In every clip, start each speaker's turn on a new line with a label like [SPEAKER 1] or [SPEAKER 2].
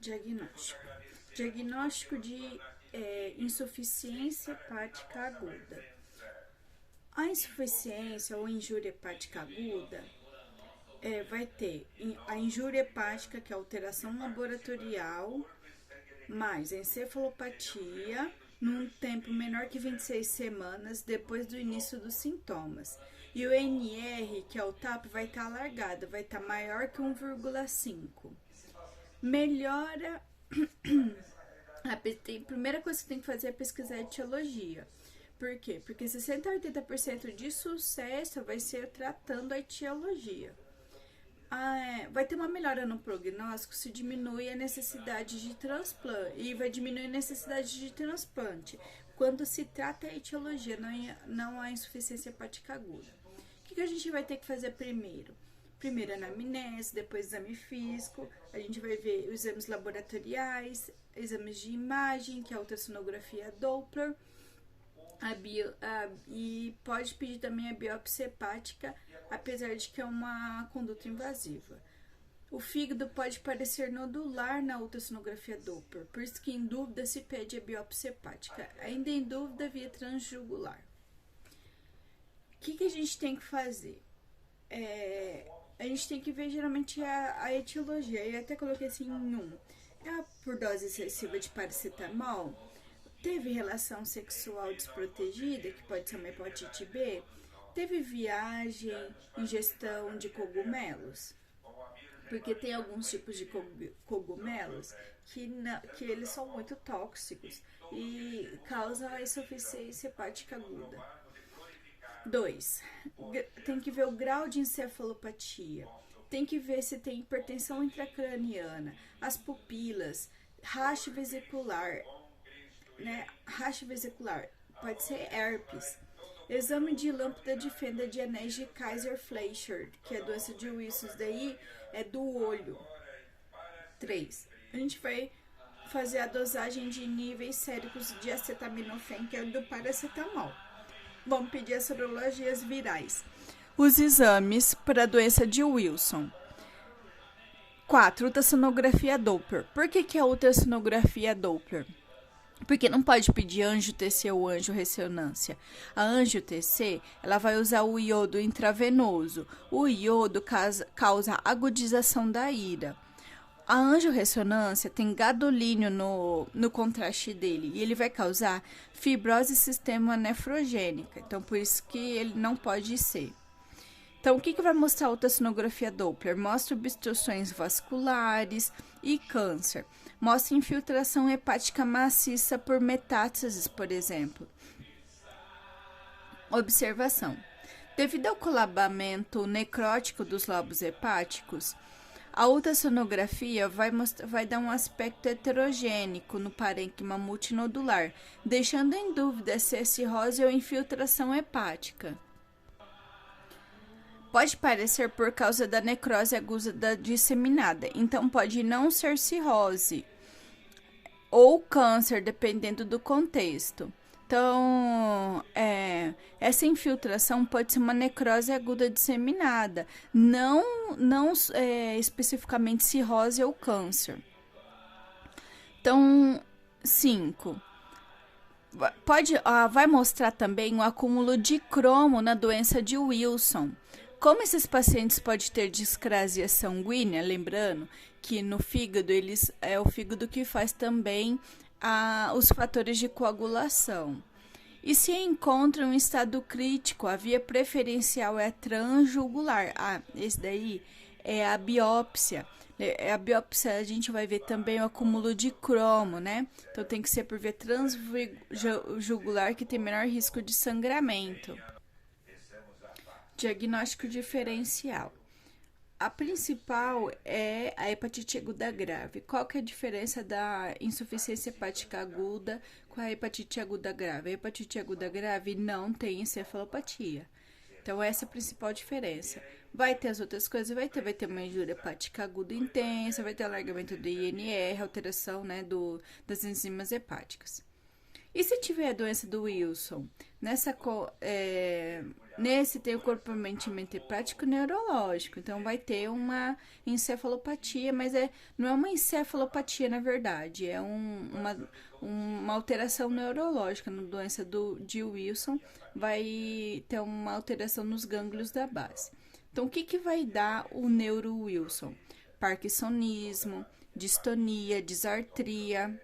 [SPEAKER 1] Diagnóstico. Diagnóstico de insuficiência hepática aguda. A insuficiência ou injúria hepática aguda vai ter a injúria hepática, que é a alteração laboratorial, mais encefalopatia, num tempo menor que 26 semanas depois do início dos sintomas. E o NR, que é o TAP, vai estar alargado, vai estar maior que 1,5. Melhora. A primeira coisa que tem que fazer é pesquisar a etiologia. Por quê? Porque 60 a 80% de sucesso vai ser tratando a etiologia. Vai ter uma melhora no prognóstico se diminui a necessidade de transplante, e vai diminuir a necessidade de transplante quando se trata a etiologia, não a insuficiência hepática aguda. O que a gente vai ter que fazer primeiro? Primeiro anamnese, depois exame físico, a gente vai ver os exames laboratoriais, exames de imagem, que é a ultrassonografia Doppler, e pode pedir também a biópsia hepática, apesar de que é uma conduta invasiva. O fígado pode parecer nodular na ultrassonografia Doppler, por isso que em dúvida se pede a biópsia hepática, ainda em dúvida via transjugular. O que a gente tem que fazer? A gente tem que ver geralmente a etiologia. Eu até coloquei assim em 1. É por dose excessiva de paracetamol? Teve relação sexual desprotegida, que pode ser uma hepatite B? Teve viagem, ingestão de cogumelos? Porque tem alguns tipos de cogumelos que eles são muito tóxicos e causam a insuficiência hepática aguda. 2. Tem que ver o grau de encefalopatia. Tem que ver se tem hipertensão intracraniana, as pupilas, racho vesicular, né? Racho vesicular pode ser herpes. Exame de lâmpada de fenda de anéis de Kaiser-Fleischer, que é a doença de Wilson, daí é do olho. 3. A gente vai fazer a dosagem de níveis séricos de acetaminofén, que é do paracetamol. Vamos pedir as sorologias virais. Os exames para a doença de Wilson. 4. Ultrassonografia Doppler. Por que é a ultrassonografia Doppler? Porque não pode pedir angio-TC ou angio-ressonância. A angio-TC, ela vai usar o iodo intravenoso. O iodo causa agudização da ira. A angio-ressonância tem gadolínio no contraste dele e ele vai causar fibrose sistema nefrogênica. Então, por isso que ele não pode ser. Então, o que vai mostrar a ultrassonografia Doppler? Mostra obstruções vasculares e câncer. Mostra infiltração hepática maciça por metástases, por exemplo. Observação. Devido ao colapamento necrótico dos lobos hepáticos, a ultrassonografia vai dar um aspecto heterogênico no parênquima multinodular, deixando em dúvida se é cirrose ou infiltração hepática. Pode parecer por causa da necrose aguda disseminada, então pode não ser cirrose ou câncer, dependendo do contexto. Então, essa infiltração pode ser uma necrose aguda disseminada, não especificamente cirrose ou câncer. Então, 5. Vai mostrar também o acúmulo de cromo na doença de Wilson. Como esses pacientes podem ter discrasia sanguínea, lembrando que no fígado, é o fígado que faz também os fatores de coagulação. E se encontra em estado crítico, a via preferencial é transjugular. Esse daí é a biópsia. A biópsia a gente vai ver também o acúmulo de cromo, né? Então tem que ser por via transjugular, que tem menor risco de sangramento. Diagnóstico diferencial. A principal é a hepatite aguda grave. Qual que é a diferença da insuficiência hepática aguda com a hepatite aguda grave? A hepatite aguda grave não tem encefalopatia. Então, essa é a principal diferença. Vai ter as outras coisas, vai ter uma injúria hepática aguda intensa, vai ter alargamento do INR, alteração, né, das enzimas hepáticas. E se tiver a doença do Wilson? Nesse tem o comprometimento hepático neurológico, então vai ter uma encefalopatia, mas não é uma encefalopatia na verdade, é uma alteração neurológica. Na doença de Wilson, vai ter uma alteração nos gânglios da base. Então, o que vai dar o neuro-Wilson? Parkinsonismo, distonia, disartria,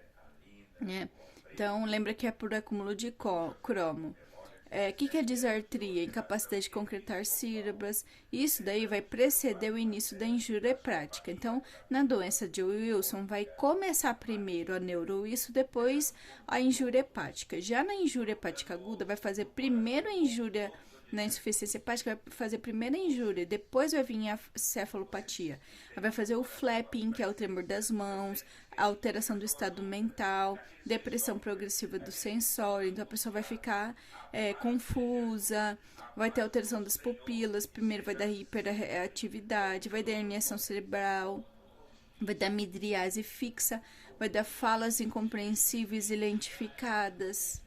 [SPEAKER 1] né? Então, lembra que é por acúmulo de cromo. O que é disartria? Incapacidade de concretar sílabas. Isso daí vai preceder o início da injúria hepática. Então, na doença de Wilson, vai começar primeiro a neuro-Wilson, depois a injúria hepática. Já na injúria hepática aguda, vai fazer primeiro a injúria. Na insuficiência hepática, vai fazer primeiro a injúria, depois vai vir a cefalopatia. Vai fazer o flapping, que é o tremor das mãos, a alteração do estado mental, depressão progressiva do sensório. Então, a pessoa vai ficar confusa, vai ter alteração das pupilas. Primeiro vai dar hiperatividade, vai dar herniação cerebral, vai dar midriase fixa, vai dar falas incompreensíveis e lentificadas.